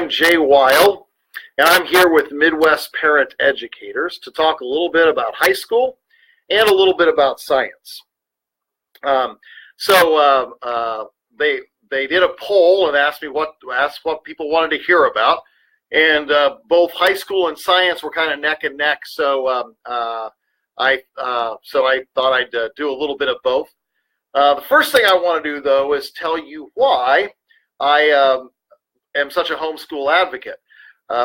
I'm Jay Wile, and I'm here with Midwest Parent Educators to talk a little bit about high school and a little bit about science. They did a poll and asked what people wanted to hear about, and both high school and science were kind of neck and neck. So I thought I'd do a little bit of both. The first thing I want to do, though, is tell you why I am such a homeschool advocate.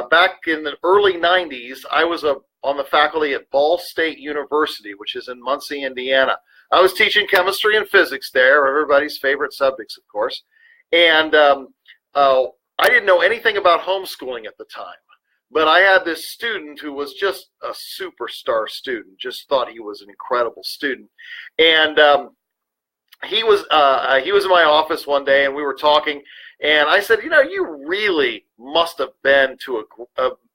Back in the early 90s, I was on the faculty at Ball State University, which is in Muncie, Indiana. I was teaching chemistry and physics there, everybody's favorite subjects, of course. And I didn't know anything about homeschooling at the time. But I had this student who was just a superstar student, just thought he was an incredible student. And he was in my office one day, and we were talking, and I said, you really must have been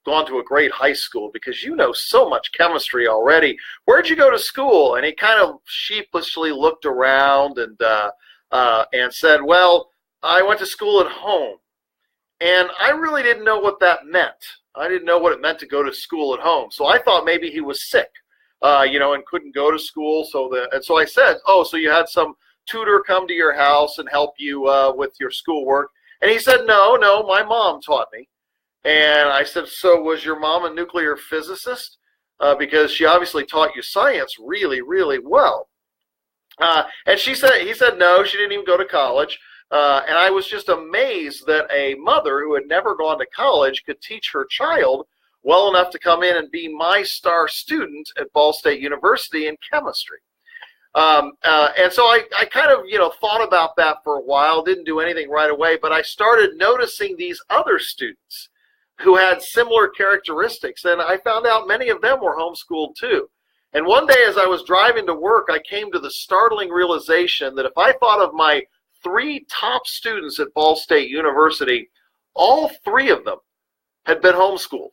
gone to a great high school because you know so much chemistry already. Where'd you go to school? And he kind of sheepishly looked around and said, well, I went to school at home. And I really didn't know what that meant. I didn't know what it meant to go to school at home. So I thought maybe he was sick, and couldn't go to school. And so I said, oh, so you had some tutor come to your house and help you with your schoolwork? And he said, no, my mom taught me. And I said, so was your mom a nuclear physicist? Because she obviously taught you science really, really well. And he said, no, she didn't even go to college. And I was just amazed that a mother who had never gone to college could teach her child well enough to come in and be my star student at Ball State University in chemistry. And so I kind of, thought about that for a while, didn't do anything right away, but I started noticing these other students who had similar characteristics, and I found out many of them were homeschooled too. And one day as I was driving to work, I came to the startling realization that if I thought of my 3 top students at Ball State University, all 3 of them had been homeschooled.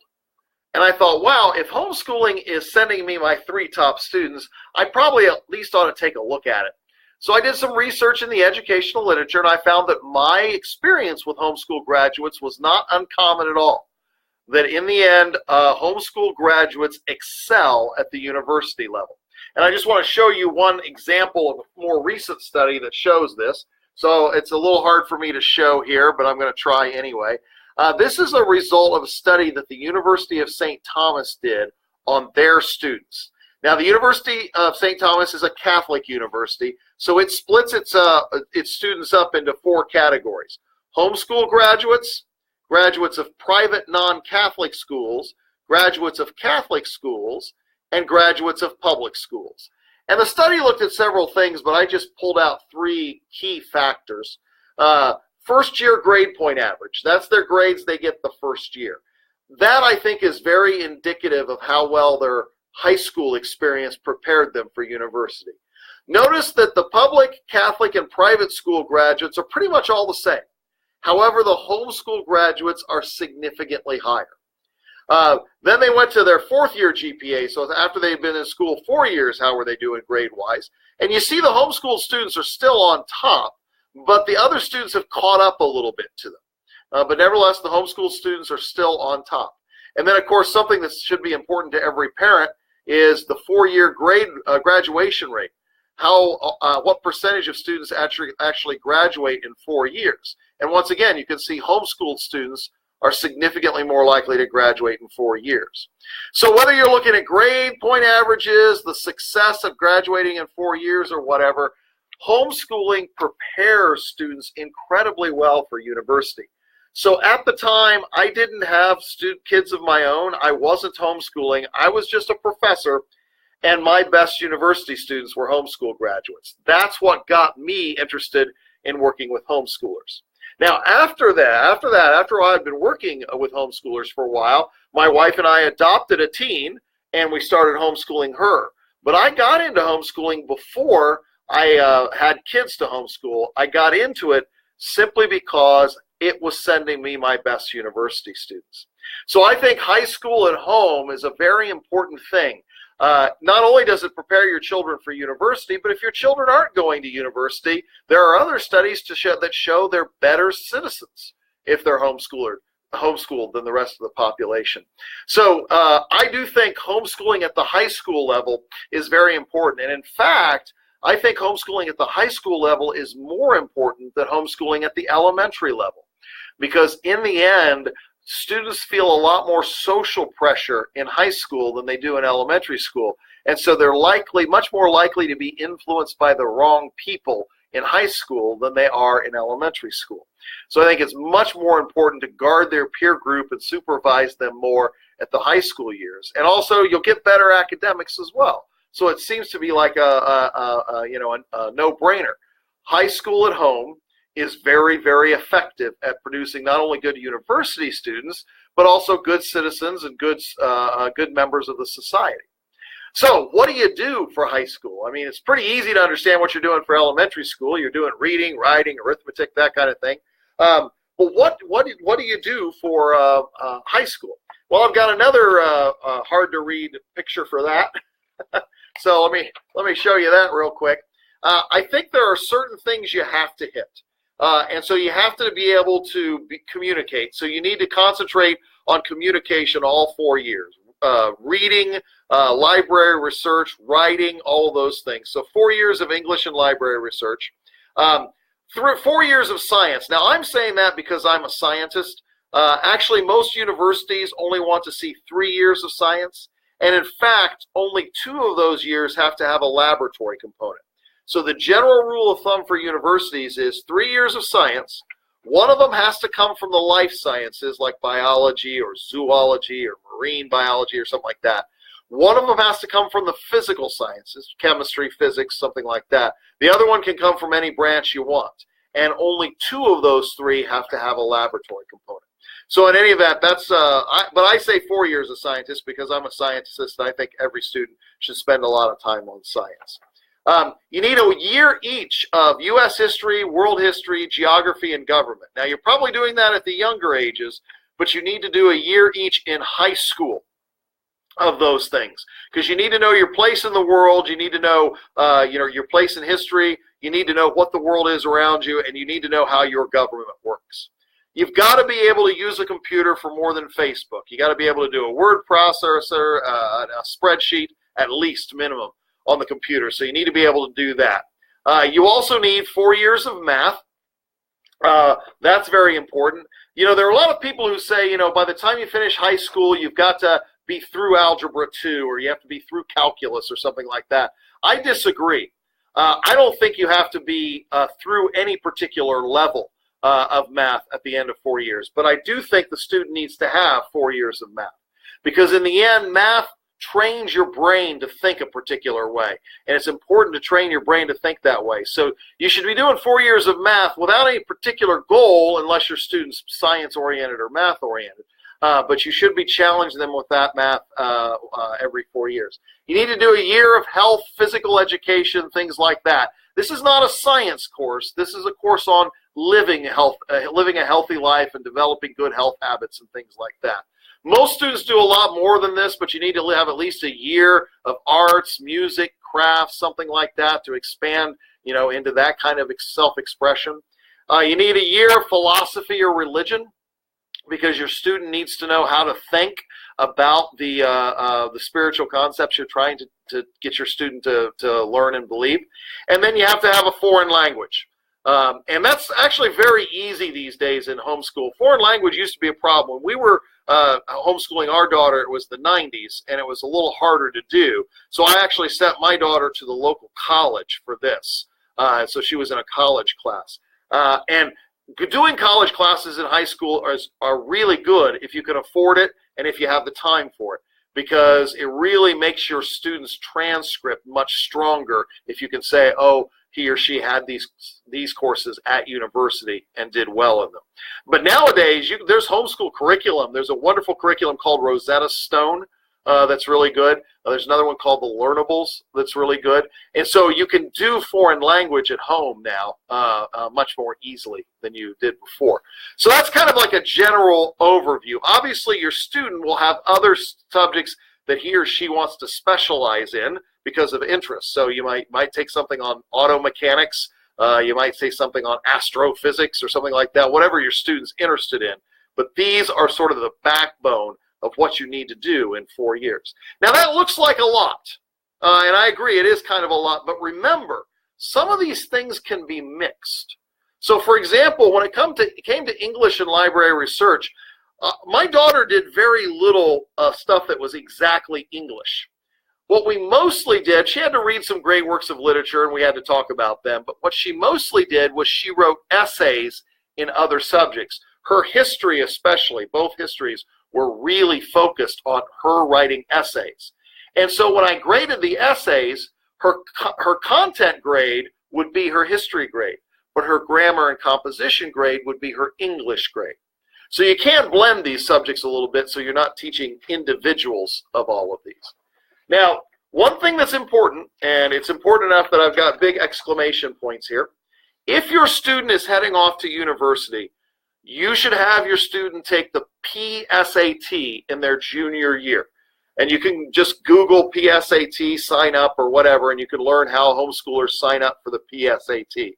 And I thought, wow, if homeschooling is sending me my 3 top students, I probably at least ought to take a look at it. So I did some research in the educational literature, and I found that my experience with homeschool graduates was not uncommon at all. That in the end, homeschool graduates excel at the university level. And I just want to show you one example of a more recent study that shows this. So it's a little hard for me to show here, but I'm going to try anyway. This is a result of a study that the University of St. Thomas did on their students. Now, the University of St. Thomas is a Catholic university, so it splits its students up into 4 categories: homeschool graduates, graduates of private non-Catholic schools, graduates of Catholic schools, and graduates of public schools. And the study looked at several things, but I just pulled out 3 key factors. First year grade point average. That's their grades they get the first year. That, I think, is very indicative of how well their high school experience prepared them for university. Notice that the public, Catholic, and private school graduates are pretty much all the same. However, the homeschool graduates are significantly higher. Then they went to their 4th year GPA. So after they've been in school 4 years, how were they doing grade-wise? And you see the homeschool students are still on top, but the other students have caught up a little bit to them. But nevertheless, the homeschool students are still on top. And then, of course, something that should be important to every parent is the 4-year graduation rate. What percentage of students actually graduate in 4 years? And once again, you can see homeschooled students are significantly more likely to graduate in 4 years. So whether you're looking at grade point averages, the success of graduating in 4 years, or whatever, homeschooling prepares students incredibly well for university. So at the time, I didn't have kids of my own. I wasn't homeschooling. I was just a professor, and my best university students were homeschool graduates. That's what got me interested in working with homeschoolers. Now, after I had been working with homeschoolers for a while, my wife and I adopted a teen, and we started homeschooling her. But I got into homeschooling before I had kids to homeschool. I got into it simply because it was sending me my best university students. So I think high school at home is a very important thing. Not only does it prepare your children for university, but if your children aren't going to university, there are other studies that show they're better citizens if they're homeschooled. homeschooled than the rest of the population. So I do think homeschooling at the high school level is very important. And in fact, I think homeschooling at the high school level is more important than homeschooling at the elementary level. Because in the end, students feel a lot more social pressure in high school than they do in elementary school. And so they're much more likely to be influenced by the wrong people in high school than they are in elementary school. So I think it's much more important to guard their peer group and supervise them more at the high school years. And also, you'll get better academics as well. So it seems to be like a no-brainer. High school at home is very, very effective at producing not only good university students, but also good citizens and good members of the society. So what do you do for high school? I mean, it's pretty easy to understand what you're doing for elementary school. You're doing reading, writing, arithmetic, that kind of thing. But what do you do for high school? Well, I've got another hard to read picture for that. So let me show you that real quick. I think there are certain things you have to hit. And so you have to be able to communicate. So you need to concentrate on communication all 4 years. Reading, library research, writing, all of those things. So 4 years of English and library research. 4 years of science. Now, I'm saying that because I'm a scientist. Actually, most universities only want to see 3 years of science. And in fact, only 2 of those years have to have a laboratory component. So the general rule of thumb for universities is 3 years of science. One of them has to come from the life sciences, like biology or zoology or marine biology or something like that. One of them has to come from the physical sciences, chemistry, physics, something like that. The other one can come from any branch you want. And only 2 of those 3 have to have a laboratory component. So in any event, but I say 4 years of scientist because I'm a scientist and I think every student should spend a lot of time on science. You need a year each of U.S. history, world history, geography, and government. Now, you're probably doing that at the younger ages, but you need to do a year each in high school of those things because you need to know your place in the world. You need to know, your place in history. You need to know what the world is around you, and you need to know how your government works. You've got to be able to use a computer for more than Facebook. You got to be able to do a word processor, a spreadsheet, at least minimum, on the computer. So you need to be able to do that. You also need 4 years of math. That's very important. There are a lot of people who say, by the time you finish high school, you've got to be through Algebra 2 or you have to be through calculus or something like that. I disagree. I don't think you have to be through any particular level of math at the end of 4 years. But I do think the student needs to have 4 years of math because in the end, math trains your brain to think a particular way. And it's important to train your brain to think that way. So you should be doing 4 years of math without any particular goal unless your student's science-oriented or math-oriented. But you should be challenging them with that math every 4 years. You need to do a year of health, physical education, things like that. This is not a science course. This is a course on living a healthy life and developing good health habits and things like that. Most students do a lot more than this, but you need to have at least a year of arts, music, crafts, something like that to expand, into that kind of self-expression. You need a year of philosophy or religion because your student needs to know how to think about the spiritual concepts you're trying to get your student to learn and believe. And then you have to have a foreign language. And that's actually very easy these days in homeschool. Foreign language used to be a problem. When we were homeschooling our daughter, it was the 90s, and it was a little harder to do. So I actually sent my daughter to the local college for this. So she was in a college class. And doing college classes in high school are really good if you can afford it and if you have the time for it, because it really makes your student's transcript much stronger if you can say, oh, he or she had these courses at university and did well in them. But nowadays, there's homeschool curriculum. There's a wonderful curriculum called Rosetta Stone that's really good. There's another one called the Learnables that's really good. And so you can do foreign language at home now much more easily than you did before. So that's kind of like a general overview. Obviously, your student will have other subjects that he or she wants to specialize in because of interest. So you might take something on auto mechanics. You might say something on astrophysics or something like that, whatever your student's interested in. But these are sort of the backbone of what you need to do in 4 years. Now that looks like a lot, and I agree it is kind of a lot, but remember, some of these things can be mixed. So for example, when it came to English and library research, my daughter did very little stuff that was exactly English. What we mostly did, she had to read some great works of literature and we had to talk about them, but what she mostly did was she wrote essays in other subjects. Her history especially, both histories, were really focused on her writing essays. And so when I graded the essays, her content grade would be her history grade, but her grammar and composition grade would be her English grade. So you can blend these subjects a little bit so you're not teaching individuals of all of these. Now, one thing that's important, and it's important enough that I've got big exclamation points here, if your student is heading off to university, you should have your student take the PSAT in their junior year. And you can just Google PSAT, sign up or whatever, and you can learn how homeschoolers sign up for the PSAT.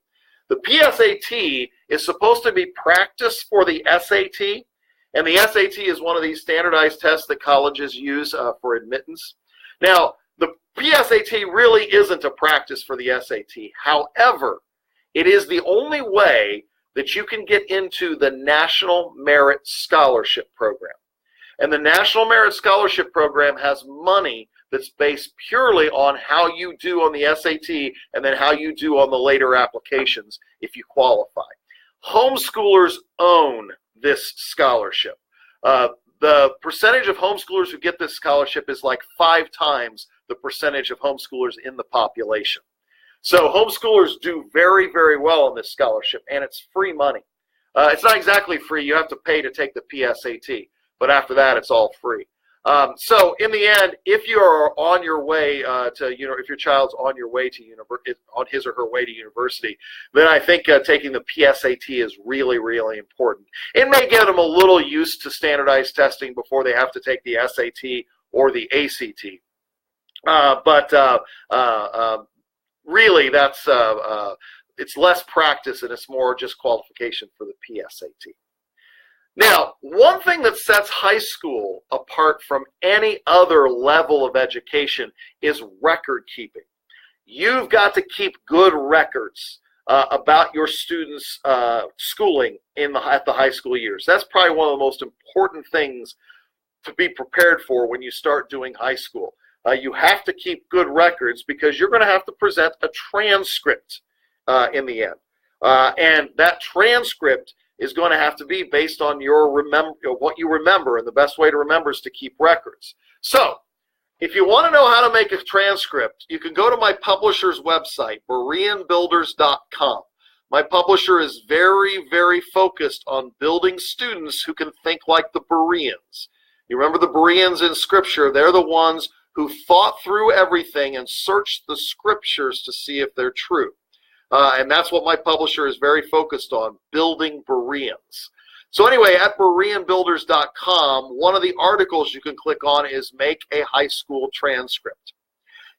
The PSAT is supposed to be practice for the SAT, and the SAT is one of these standardized tests that colleges use for admittance. Now, the PSAT really isn't a practice for the SAT. However, it is the only way that you can get into the National Merit Scholarship Program. And the National Merit Scholarship Program has money that's based purely on how you do on the SAT and then how you do on the later applications if you qualify. Homeschoolers own this scholarship. The percentage of homeschoolers who get this scholarship is like 5 times the percentage of homeschoolers in the population. So homeschoolers do very, very well on this scholarship, and it's free money. It's not exactly free. You have to pay to take the PSAT, but after that, it's all free. So in the end, if you are on your way if your child's on your way to on his or her way to university, then I think taking the PSAT is really, really important. It may get them a little used to standardized testing before they have to take the SAT or the ACT. Really, that's it's less practice and it's more just qualification for the PSAT. Now, one thing that sets high school apart from any other level of education is record keeping. You've got to keep good records about your students' schooling at the high school years. That's probably one of the most important things to be prepared for when you start doing high school. You have to keep good records because you're going to have to present a transcript in the end. And that transcript is going to have to be based on what you remember, and the best way to remember is to keep records. So, if you want to know how to make a transcript, you can go to my publisher's website, BereanBuilders.com. My publisher is very, very focused on building students who can think like the Bereans. You remember the Bereans in Scripture? They're the ones who thought through everything and searched the Scriptures to see if they're true. And that's what my publisher is very focused on, building Bereans. So anyway, at BereanBuilders.com, one of the articles you can click on is Make a High School Transcript.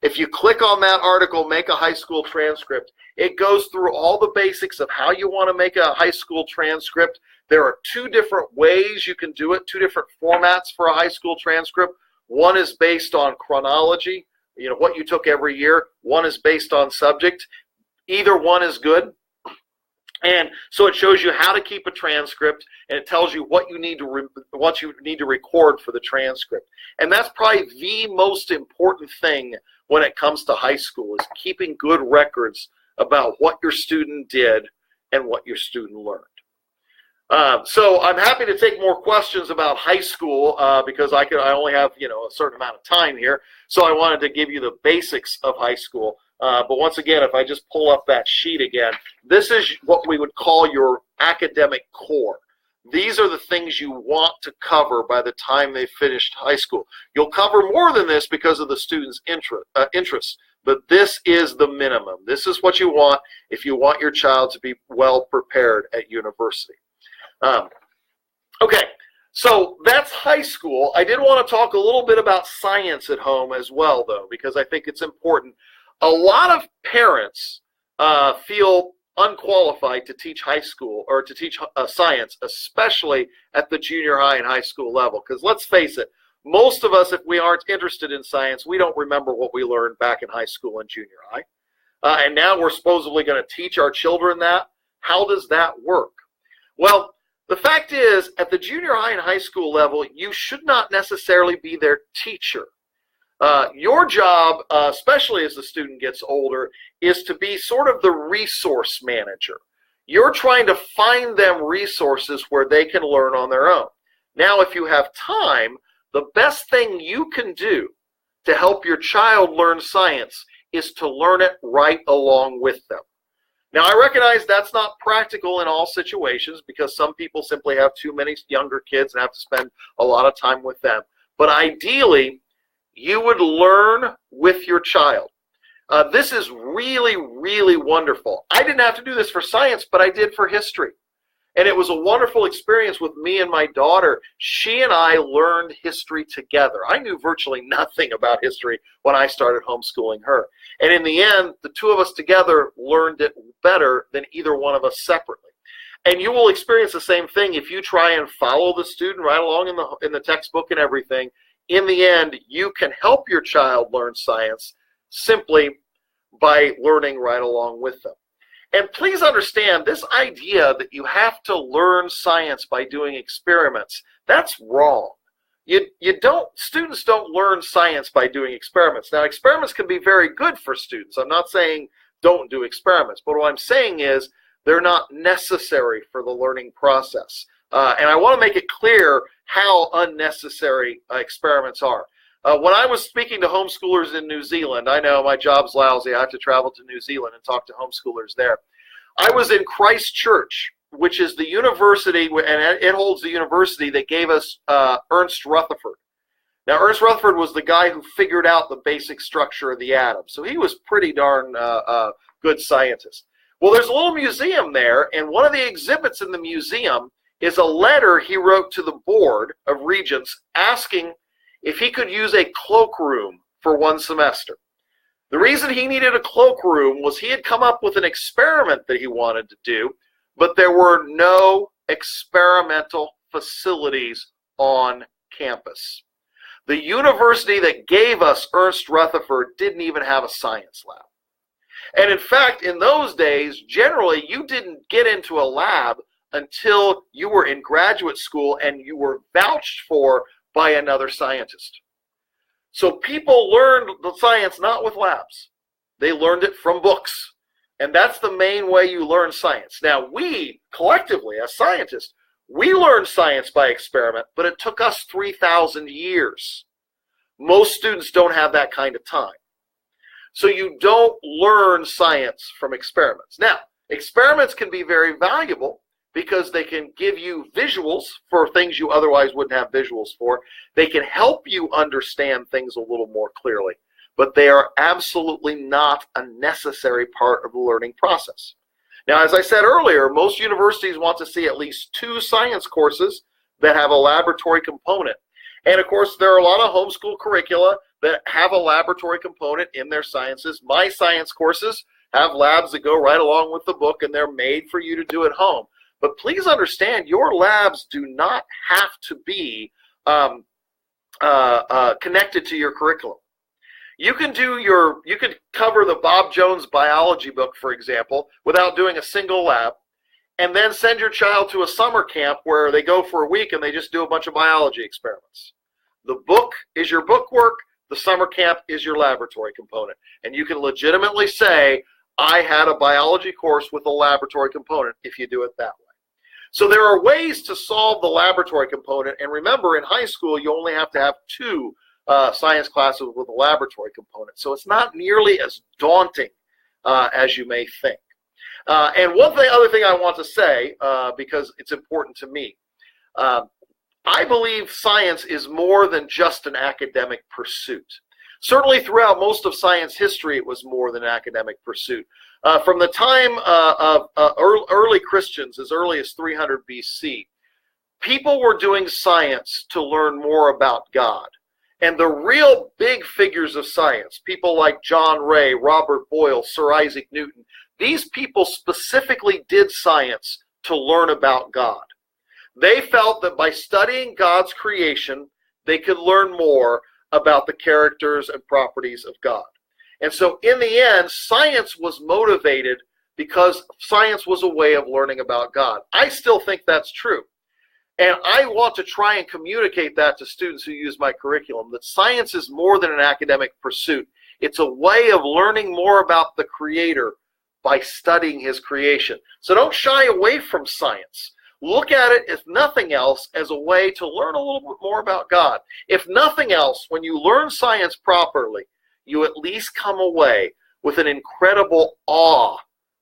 If you click on that article, Make a High School Transcript, it goes through all the basics of how you want to make a high school transcript. There are 2 different ways you can do it, 2 different formats for a high school transcript. One is based on chronology, what you took every year. One is based on subject. Either one is good. And so it shows you how to keep a transcript, and it tells you what you need to record for the transcript. And that's probably the most important thing when it comes to high school, is keeping good records about what your student did and what your student learned. So I'm happy to take more questions about high school because I only have a certain amount of time here. So I wanted to give you the basics of high school. But once again, if I just pull up that sheet again, this is what we would call your academic core. These are the things you want to cover by the time they've finished high school. You'll cover more than this because of the student's interests, but this is the minimum. This is what you want if you want your child to be well prepared at university. Okay, so that's high school. I did want to talk a little bit about science at home as well, though, because I think it's important. A lot of parents feel unqualified to teach high school or to teach science, especially at the junior high and high school level. Because let's face it, most of us, if we aren't interested in science, we don't remember what we learned back in high school and junior high. And now we're supposedly going to teach our children that. How does that work? Well, the fact is, at the junior high and high school level, you should not necessarily be their teacher. Your job, especially as the student gets older, is to be sort of the resource manager. You're trying to find them resources where they can learn on their own. Now, if you have time, the best thing you can do to help your child learn science is to learn it right along with them. Now, I recognize that's not practical in all situations because some people simply have too many younger kids and have to spend a lot of time with them. But ideally, you would learn with your child. This is really, really wonderful. I didn't have to do this for science, but I did for history. And it was a wonderful experience with me and my daughter. She and I learned history together. I knew virtually nothing about history when I started homeschooling her. And in the end, the two of us together learned it better than either one of us separately. And you will experience the same thing if you try and follow the student right along in the textbook and everything. In the end, you can help your child learn science simply by learning right along with them. And please understand, this idea that you have to learn science by doing experiments, that's wrong. Students don't learn science by doing experiments. Now, experiments can be very good for students. I'm not saying don't do experiments, but what I'm saying is they're not necessary for the learning process. And I want to make it clear how unnecessary experiments are. When I was speaking to homeschoolers in New Zealand, I know my job's lousy. I have to travel to New Zealand and talk to homeschoolers there. I was in Christchurch, which is the university, and it holds the university that gave us Ernst Rutherford. Now, Ernst Rutherford was the guy who figured out the basic structure of the atom, so he was pretty darn good scientist. Well, there's a little museum there, and one of the exhibits in the museum is a letter he wrote to the Board of Regents asking if he could use a cloakroom for one semester. The reason he needed a cloakroom was he had come up with an experiment that he wanted to do, but there were no experimental facilities on campus. The university that gave us Ernst Rutherford didn't even have a science lab. And in fact, in those days, generally, you didn't get into a lab until you were in graduate school and you were vouched for by another scientist. So people learned the science not with labs. They learned it from books. And that's the main way you learn science. Now, we, collectively, as scientists, we learned science by experiment, but it took us 3,000 years. Most students don't have that kind of time. So you don't learn science from experiments. Now, experiments can be very valuable because they can give you visuals for things you otherwise wouldn't have visuals for. They can help you understand things a little more clearly, but they are absolutely not a necessary part of the learning process. Now, as I said earlier, most universities want to see at least 2 science courses that have a laboratory component. And of course, there are a lot of homeschool curricula that have a laboratory component in their sciences. My science courses have labs that go right along with the book, and they're made for you to do at home. But please understand, your labs do not have to be connected to your curriculum. You can cover the Bob Jones biology book, for example, without doing a single lab, and then send your child to a summer camp where they go for a week and they just do a bunch of biology experiments. The book is your book work. The summer camp is your laboratory component. And you can legitimately say, I had a biology course with a laboratory component if you do it that way. So there are ways to solve the laboratory component. And remember, in high school, you only have to have 2 science classes with a laboratory component. So it's not nearly as daunting as you may think. And other thing I want to say, because it's important to me, I believe science is more than just an academic pursuit. Certainly throughout most of science history, it was more than an academic pursuit. From the time of early Christians, as early as 300 BC, people were doing science to learn more about God. And the real big figures of science, people like John Ray, Robert Boyle, Sir Isaac Newton, these people specifically did science to learn about God. They felt that by studying God's creation, they could learn more about the characters and properties of God. And so in the end, science was motivated because science was a way of learning about God. I still think that's true. And I want to try and communicate that to students who use my curriculum, that science is more than an academic pursuit. It's a way of learning more about the Creator by studying His creation. So don't shy away from science. Look at it, if nothing else, as a way to learn a little bit more about God. If nothing else, when you learn science properly, you at least come away with an incredible awe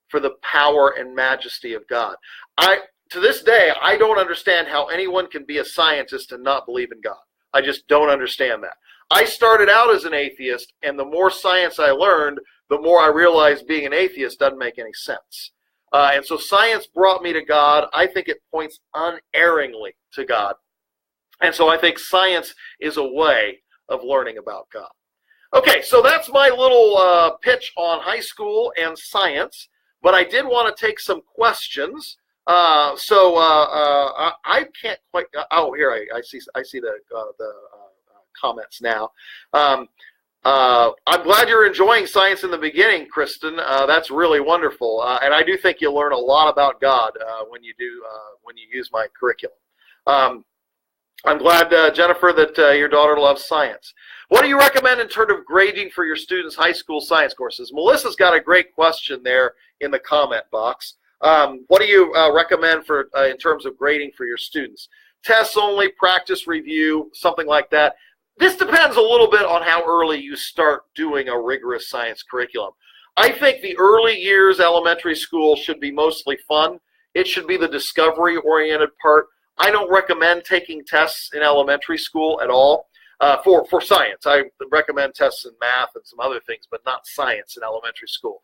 for the power and majesty of God. To this day, I don't understand how anyone can be a scientist and not believe in God. I just don't understand that. I started out as an atheist, and the more science I learned, the more I realized being an atheist doesn't make any sense. And so science brought me to God. I think it points unerringly to God. And so I think science is a way of learning about God. Okay, so that's my little pitch on high school and science. But I did want to take some questions. I can't quite. Oh, here I see the comments now. I'm glad you're enjoying science in the beginning, Kristen. That's really wonderful, and I do think you'll learn a lot about God when you use my curriculum. I'm glad, Jennifer, that your daughter loves science. What do you recommend in terms of grading for your students' high school science courses? Melissa's got a great question there in the comment box. What do you recommend for in terms of grading for your students? Tests only, practice review, something like that. This depends a little bit on how early you start doing a rigorous science curriculum. I think the early years elementary school should be mostly fun. It should be the discovery-oriented part. I don't recommend taking tests in elementary school at all for science. I recommend tests in math and some other things, but not science in elementary school.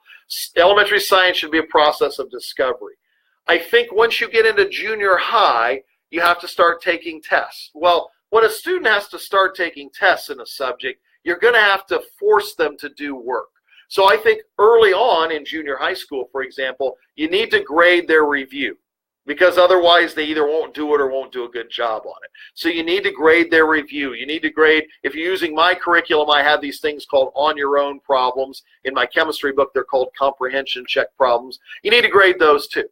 Elementary science should be a process of discovery. I think once you get into junior high, you have to start taking tests. Well, when a student has to start taking tests in a subject, you're going to have to force them to do work. So I think early on in junior high school, for example, you need to grade their review, because otherwise they either won't do it or won't do a good job on it. So you need to grade their review. You need to grade, if you're using my curriculum, I have these things called on your own problems. In my chemistry book, they're called comprehension check problems. You need to grade those too,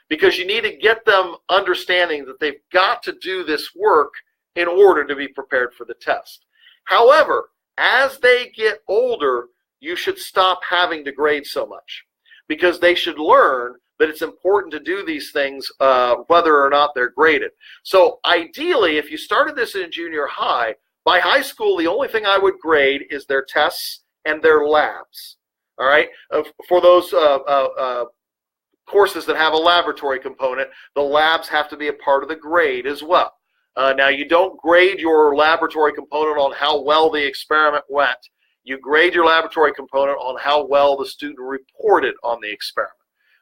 because you need to get them understanding that they've got to do this work in order to be prepared for the test. However, as they get older, you should stop having to grade so much, because they should learn that it's important to do these things whether or not they're graded. So ideally, if you started this in junior high, by high school, the only thing I would grade is their tests and their labs. All right? For those courses that have a laboratory component, the labs have to be a part of the grade as well. Now, you don't grade your laboratory component on how well the experiment went. You grade your laboratory component on how well the student reported on the experiment.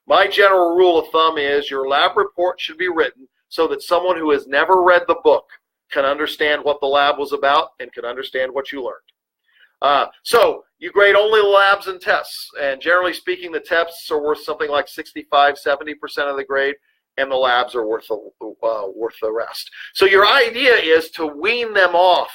My general rule of thumb is your lab report should be written so that someone who has never read the book can understand what the lab was about and can understand what you learned. So you grade only the labs and tests, and generally speaking, the tests are worth something like 65–70% of the grade, and the labs are worth the rest. So your idea is to wean them off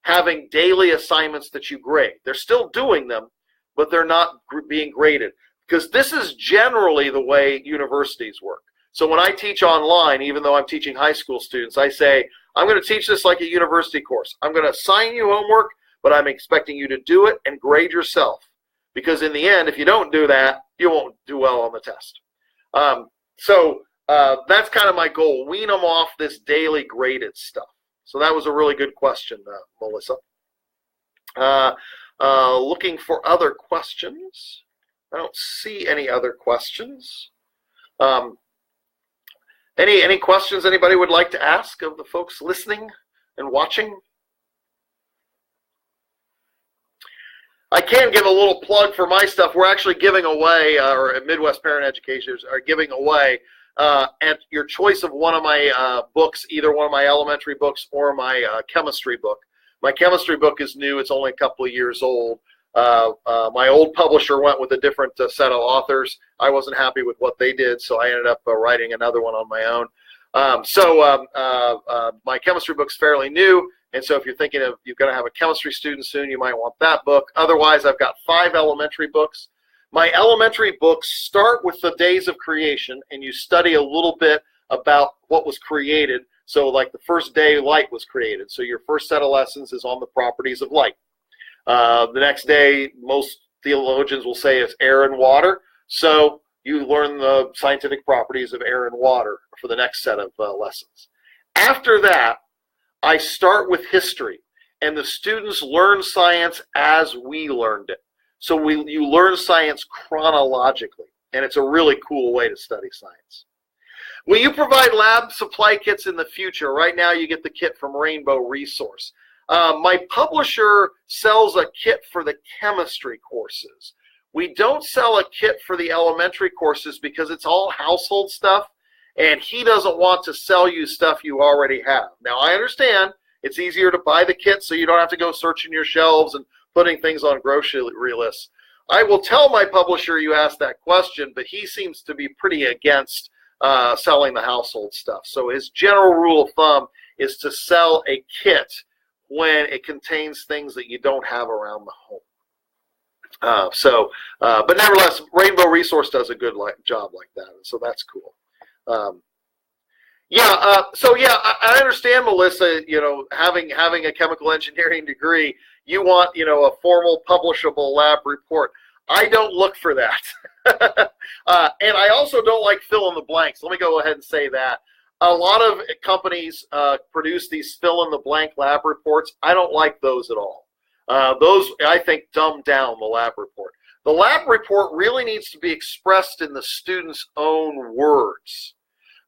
having daily assignments that you grade. They're still doing them, but they're not being graded, because this is generally the way universities work. So when I teach online, even though I'm teaching high school students, I say, I'm going to teach this like a university course. I'm going to assign you homework, but I'm expecting you to do it and grade yourself, because in the end, if you don't do that, you won't do well on the test. That's kind of my goal, wean them off this daily graded stuff. So that was a really good question, Melissa. Looking for other questions. I don't see any other questions. Any questions anybody would like to ask of the folks listening and watching? I can give a little plug for my stuff. We're actually giving away, or Midwest Parent Educators are giving away at your choice of one of my books, either one of my elementary books or my chemistry book. My chemistry book is new. It's only a couple of years old. My old publisher went with a different set of authors. I wasn't happy with what they did, so I ended up writing another one on my own. My chemistry book's fairly new, and so if you're thinking of you're going to have a chemistry student soon, you might want that book. Otherwise, I've got 5 elementary books. My elementary books start with the days of creation, and you study a little bit about what was created. So like the first day light was created. So your first set of lessons is on the properties of light. The next day, most theologians will say it's air and water. So you learn the scientific properties of air and water for the next set of lessons. After that, I start with history, and the students learn science as we learned it. So you learn science chronologically, and it's a really cool way to study science. Will you provide lab supply kits in the future? Right now, you get the kit from Rainbow Resource. My publisher sells a kit for the chemistry courses. We don't sell a kit for the elementary courses because it's all household stuff, and he doesn't want to sell you stuff you already have. Now, I understand it's easier to buy the kit so you don't have to go searching your shelves and putting things on grocery lists. I will tell my publisher you asked that question, but he seems to be pretty against selling the household stuff. So his general rule of thumb is to sell a kit when it contains things that you don't have around the home. But nevertheless, Rainbow Resource does a good job like that, and so that's cool. I understand, Melissa, having a chemical engineering degree, you want, a formal publishable lab report. I don't look for that. And I also don't like fill in the blanks. Let me go ahead and say that. A lot of companies produce these fill in the blank lab reports. I don't like those at all. Those, I think, dumb down the lab report. The lab report really needs to be expressed in the student's own words,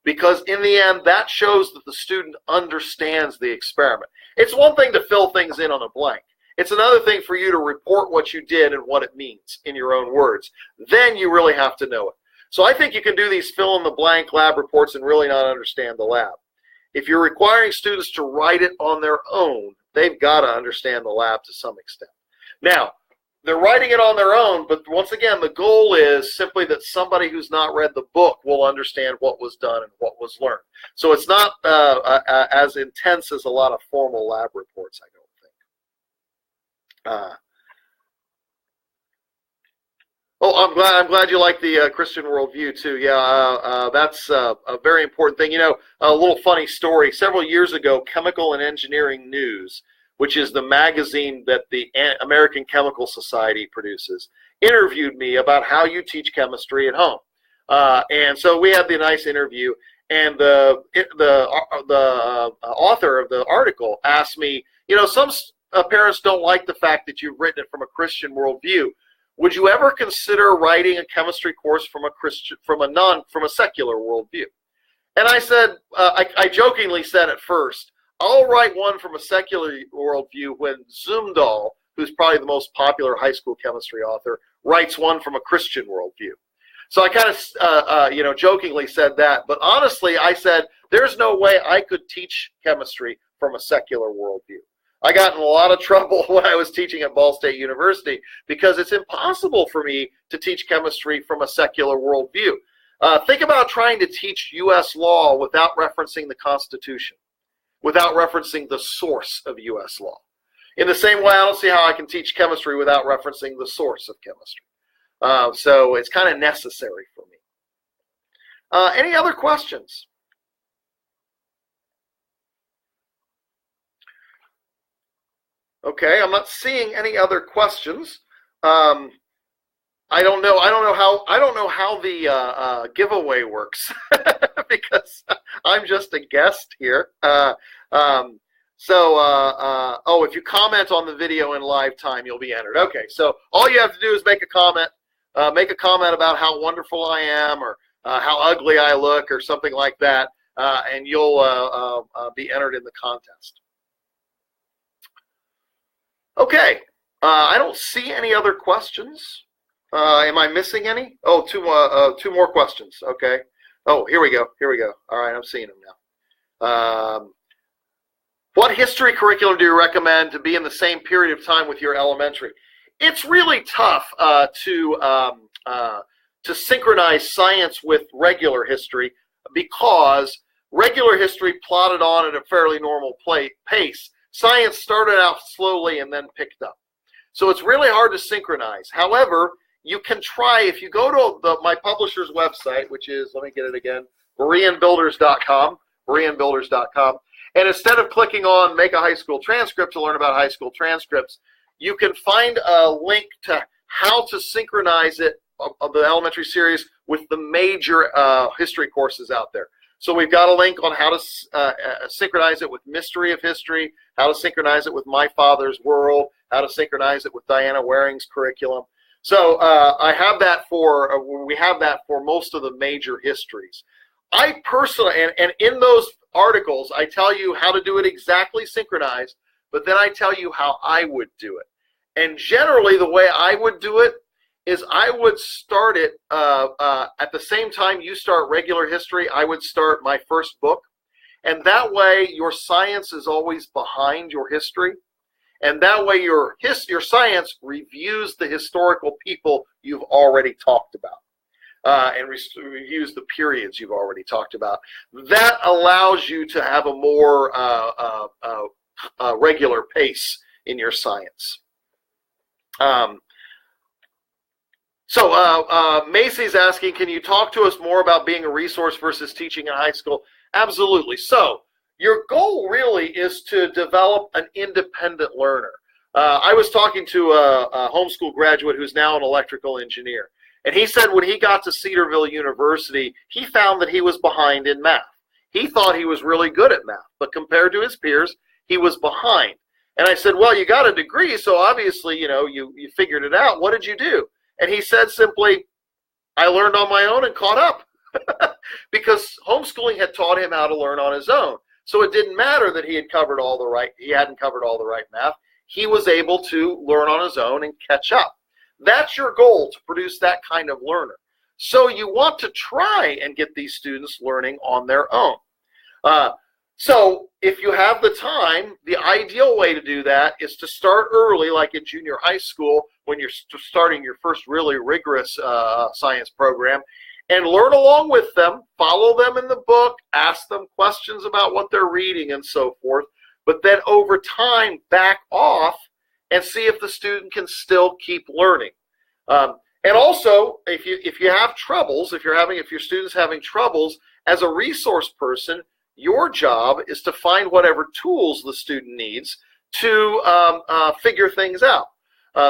because in the end, that shows that the student understands the experiment. It's one thing to fill things in on a blank. It's another thing for you to report what you did and what it means in your own words. Then you really have to know it. So I think you can do these fill-in-the-blank lab reports and really not understand the lab. If you're requiring students to write it on their own, they've got to understand the lab to some extent. Now, they're writing it on their own, but once again, the goal is simply that somebody who's not read the book will understand what was done and what was learned. So it's not as intense as a lot of formal lab reports, I don't think. I'm glad you like the Christian worldview too. Yeah, that's a very important thing. A little funny story. Several years ago, Chemical and Engineering News, which is the magazine that the American Chemical Society produces, interviewed me about how you teach chemistry at home. And so we had the nice interview, and the author of the article asked me, some parents don't like the fact that you've written it from a Christian worldview. Would you ever consider writing a chemistry course from a secular worldview? And I said, I jokingly said at first, I'll write one from a secular worldview when Zumdahl, who's probably the most popular high school chemistry author, writes one from a Christian worldview. So I kind of, jokingly said that. But honestly, I said, there's no way I could teach chemistry from a secular worldview. I got in a lot of trouble when I was teaching at Ball State University because it's impossible for me to teach chemistry from a secular worldview. Think about trying to teach U.S. law without referencing the Constitution, without referencing the source of U.S. law. In the same way, I don't see how I can teach chemistry without referencing the source of chemistry. So it's kind of necessary for me. Any other questions? Okay, I'm not seeing any other questions. I don't know how the giveaway works because I'm just a guest here. If you comment on the video in live time, you'll be entered. Okay, so all you have to do is make a comment about how wonderful I am or how ugly I look or something like that, and you'll be entered in the contest. Okay, I don't see any other questions. Am I missing any? Oh, two more questions. Okay. Oh, here we go. All right, I'm seeing them now. What history curriculum do you recommend to be in the same period of time with your elementary? it's really tough to synchronize science with regular history, because regular history plotted on at a fairly normal pace. Science started out slowly and then picked up. So it's really hard to synchronize. However, you can try, if you go to my publisher's website, which is, let me get it again, bereanbuilders.com, and instead of clicking on Make a High School Transcript to learn about high school transcripts, you can find a link to how to synchronize it, of the elementary series, with the major history courses out there. So we've got a link on how to synchronize it with Mystery of History, how to synchronize it with My Father's World, how to synchronize it with Diana Waring's curriculum. So we have that for most of the major histories. I personally, and in those articles, I tell you how to do it exactly synchronized, but then I tell you how I would do it. And generally, the way I would do it is I would start it at the same time you start regular history. I would start my first book, and that way your science is always behind your history, and that way your science reviews the historical people you've already talked about, and reviews the periods you've already talked about. That allows you to have a more regular pace in your science. So Macy's asking, can you talk to us more about being a resource versus teaching in high school? Absolutely. So your goal really is to develop an independent learner. I was talking to a homeschool graduate who's now an electrical engineer, and he said when he got to Cedarville University, he found that he was behind in math. He thought he was really good at math, but compared to his peers, he was behind. And I said, well, you got a degree, so obviously, you figured it out. What did you do? And he said simply, I learned on my own and caught up. Because homeschooling had taught him how to learn on his own. So it didn't matter that he hadn't covered all the right math. He was able to learn on his own and catch up. That's your goal, to produce that kind of learner. So you want to try and get these students learning on their own. So if you have the time, the ideal way to do that is to start early, like in junior high school, when you're starting your first really rigorous science program, and learn along with them, follow them in the book, ask them questions about what they're reading and so forth, but then over time back off and see if the student can still keep learning. And also, if you have troubles, if your student's having troubles, as a resource person, your job is to find whatever tools the student needs to figure things out.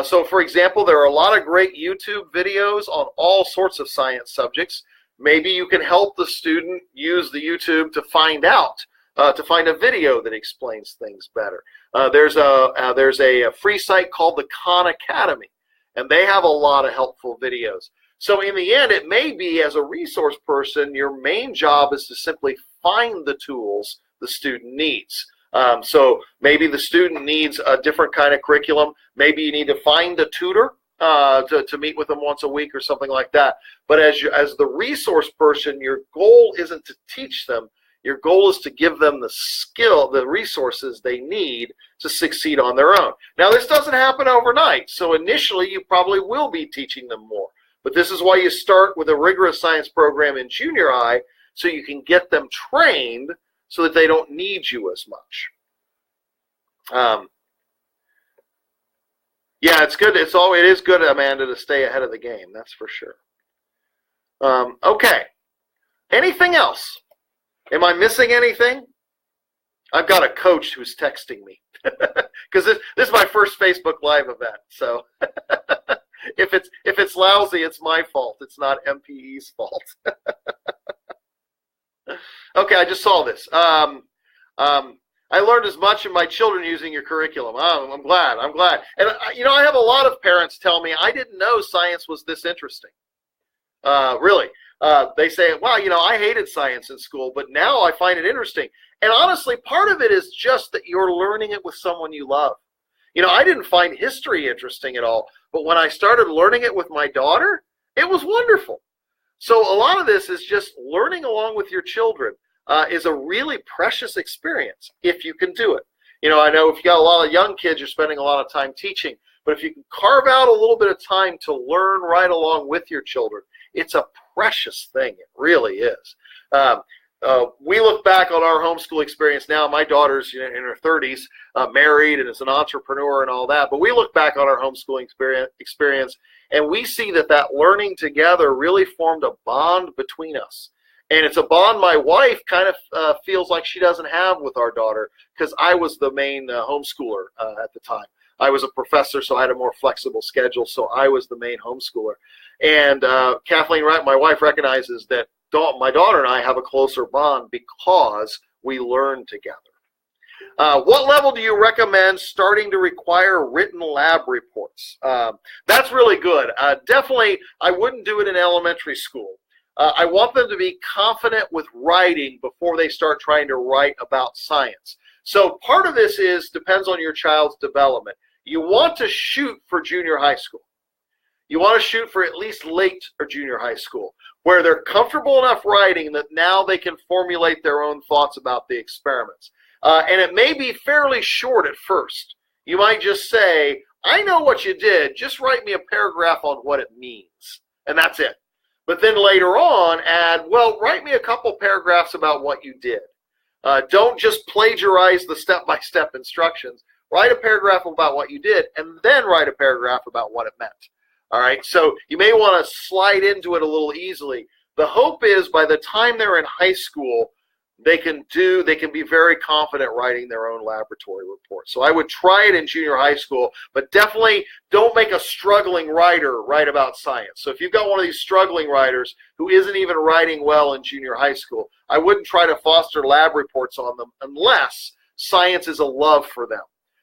So, for example, there are a lot of great YouTube videos on all sorts of science subjects. Maybe you can help the student use the YouTube to find a video that explains things better. There's a free site called the Khan Academy, and they have a lot of helpful videos. So in the end, it may be, as a resource person, your main job is to simply find the tools the student needs. So maybe the student needs a different kind of curriculum. Maybe you need to find a tutor to meet with them once a week or something like that. But as the resource person, your goal isn't to teach them. Your goal is to give them the resources they need to succeed on their own. Now, this doesn't happen overnight. So initially, you probably will be teaching them more. But this is why you start with a rigorous science program in junior high, so you can get them trained so that they don't need you as much. Yeah, it's good. It is good, Amanda, to stay ahead of the game. That's for sure. Okay. Anything else? Am I missing anything? I've got a coach who's texting me because this is my first Facebook Live event. So if it's lousy, it's my fault. It's not MPE's fault. Okay, I just saw this. I learned as much of my children using your curriculum. Oh, I'm glad. And I have a lot of parents tell me, I didn't know science was this interesting. Really. They say, wow, I hated science in school, but now I find it interesting. And honestly, part of it is just that you're learning it with someone you love. I didn't find history interesting at all, but when I started learning it with my daughter, it was wonderful. So a lot of this is just learning along with your children is a really precious experience if you can do it. I know if you got a lot of young kids, you're spending a lot of time teaching. But if you can carve out a little bit of time to learn right along with your children, it's a precious thing. It really is. We look back on our homeschool experience now. My daughter's in her 30s, married and is an entrepreneur and all that. But we look back on our homeschooling experience, and we see that learning together really formed a bond between us. And it's a bond my wife kind of feels like she doesn't have with our daughter, because I was the main homeschooler at the time. I was a professor, so I had a more flexible schedule, so I was the main homeschooler. And Kathleen, my wife, recognizes that my daughter and I have a closer bond because we learn together. What level do you recommend starting to require written lab reports? That's really good. Definitely, I wouldn't do it in elementary school. I want them to be confident with writing before they start trying to write about science. So part of this depends on your child's development. You want to shoot for junior high school. You want to shoot for at least late or junior high school, where they're comfortable enough writing that now they can formulate their own thoughts about the experiments. And it may be fairly short at first. You might just say, I know what you did, just write me a paragraph on what it means. And that's it. But then later on add, well, write me a couple paragraphs about what you did. Don't just plagiarize the step-by-step instructions. Write a paragraph about what you did, and then write a paragraph about what it meant. All right, so you may want to slide into it a little easily. The hope is by the time they're in high school, they can be very confident writing their own laboratory report. So I would try it in junior high school, but definitely don't make a struggling writer write about science. So if you've got one of these struggling writers who isn't even writing well in junior high school, I wouldn't try to foster lab reports on them unless science is a love for them,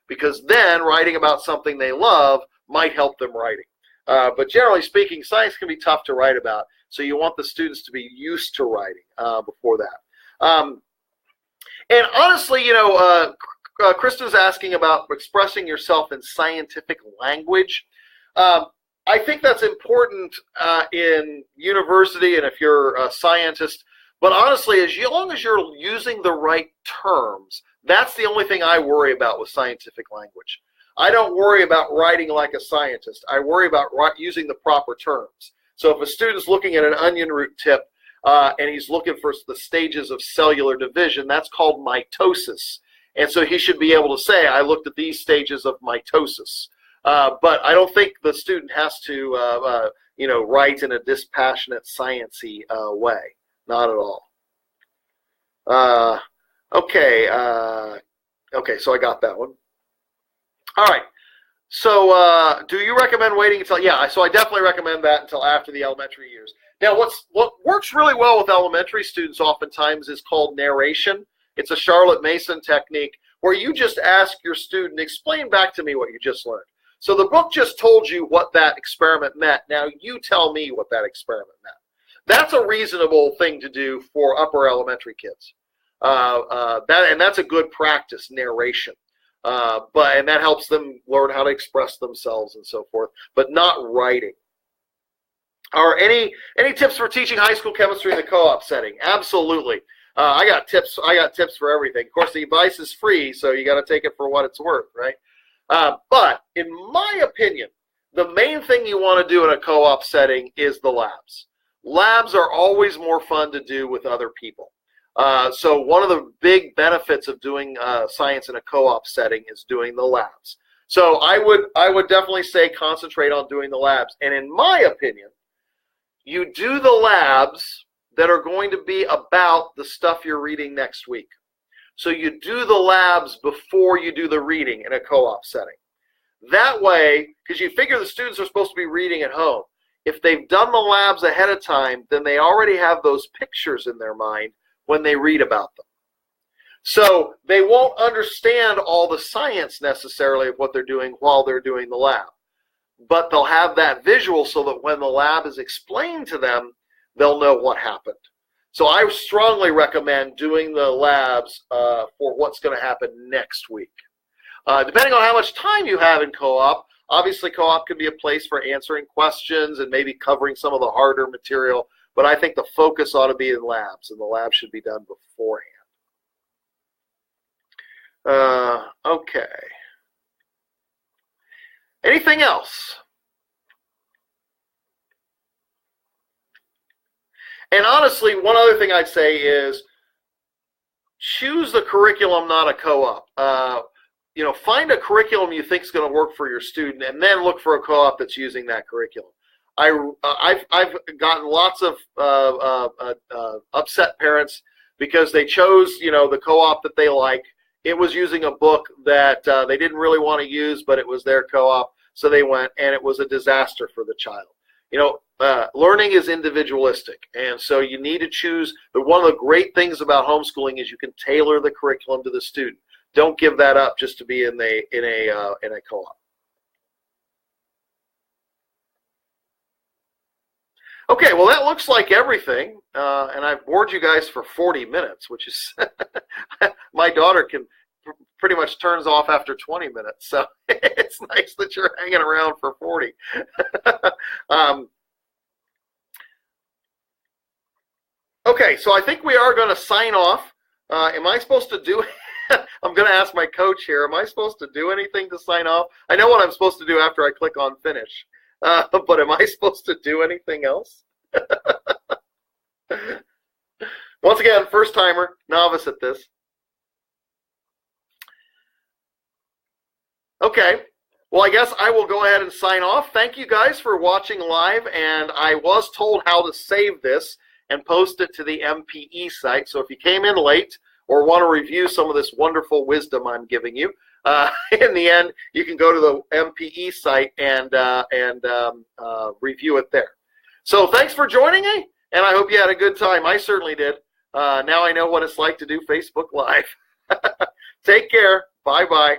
because then writing about something they love might help them writing. But generally speaking, science can be tough to write about, so you want the students to be used to writing before that. And honestly, Kristen's asking about expressing yourself in scientific language. I think that's important in university and if you're a scientist. But honestly, as long as you're using the right terms, that's the only thing I worry about with scientific language. I don't worry about writing like a scientist. I worry about using the proper terms. So if a student's looking at an onion root tip and he's looking for the stages of cellular division, that's called mitosis. And so he should be able to say, I looked at these stages of mitosis. But I don't think the student has to, write in a dispassionate, sciencey way. Not at all. Okay, so I got that one. All right. So do you recommend waiting until, so I definitely recommend that until after the elementary years. Now, what works really well with elementary students oftentimes is called narration. It's a Charlotte Mason technique where you just ask your student, explain back to me what you just learned. So the book just told you what that experiment meant. Now you tell me what that experiment meant. That's a reasonable thing to do for upper elementary kids. And that's a good practice, narration. And that helps them learn how to express themselves and so forth, but not writing. Are any tips for teaching high school chemistry in the co-op setting? Absolutely. I got tips for everything. Of course, the advice is free, so you got to take it for what it's worth, right? But in my opinion, the main thing you want to do in a co-op setting is the labs. Labs are always more fun to do with other people. So one of the big benefits of doing science in a co-op setting is doing the labs. So I would definitely say concentrate on doing the labs. And in my opinion, you do the labs that are going to be about the stuff you're reading next week. So you do the labs before you do the reading in a co-op setting. That way, because you figure the students are supposed to be reading at home. If they've done the labs ahead of time, then they already have those pictures in their mind when they read about them. So they won't understand all the science necessarily of what they're doing while they're doing the lab. But they'll have that visual so that when the lab is explained to them, they'll know what happened. So I strongly recommend doing the labs for what's going to happen next week. Depending on how much time you have in co-op, obviously co-op can be a place for answering questions and maybe covering some of the harder material, but I think the focus ought to be in labs, and the labs should be done beforehand. Okay. Anything else? And honestly, one other thing I'd say is choose the curriculum, not a co-op. Find a curriculum you think is going to work for your student, and then look for a co-op that's using that curriculum. I've gotten lots of upset parents because they chose, the co-op that they like. It was using a book that they didn't really want to use, but it was their co-op, so they went, and it was a disaster for the child. Learning is individualistic, and so you need to choose. But one of the great things about homeschooling is you can tailor the curriculum to the student. Don't give that up just to be in a co-op. Okay, well, that looks like everything, and I've bored you guys for 40 minutes, which is my daughter can pretty much turns off after 20 minutes, so it's nice that you're hanging around for 40. Okay, so I think we are going to sign off. Am I supposed to do I'm going to ask my coach here, am I supposed to do anything to sign off? I know what I'm supposed to do after I click on finish, but am I supposed to do anything else? Once again, first timer, novice at this. Okay, well, I guess I will go ahead and sign off. Thank you guys for watching live, and I was told how to save this and post it to the MPE site. So if you came in late or want to review some of this wonderful wisdom I'm giving you, in the end, you can go to the MPE site and review it there. So thanks for joining me, and I hope you had a good time. I certainly did. Now I know what it's like to do Facebook Live. Take care. Bye-bye.